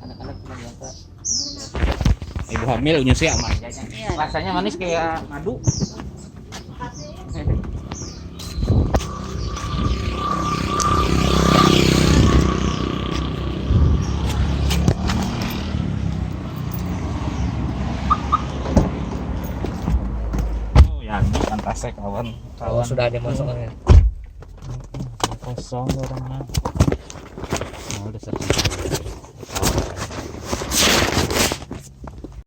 anak-anak ternyata Ibu hamil nyusi aman. iya. Rasanya manis kayak madu. Oh ya, pantasnya kawan. Kalau sudah ada masuknya. Kosong orangnya. Oh, udah 1.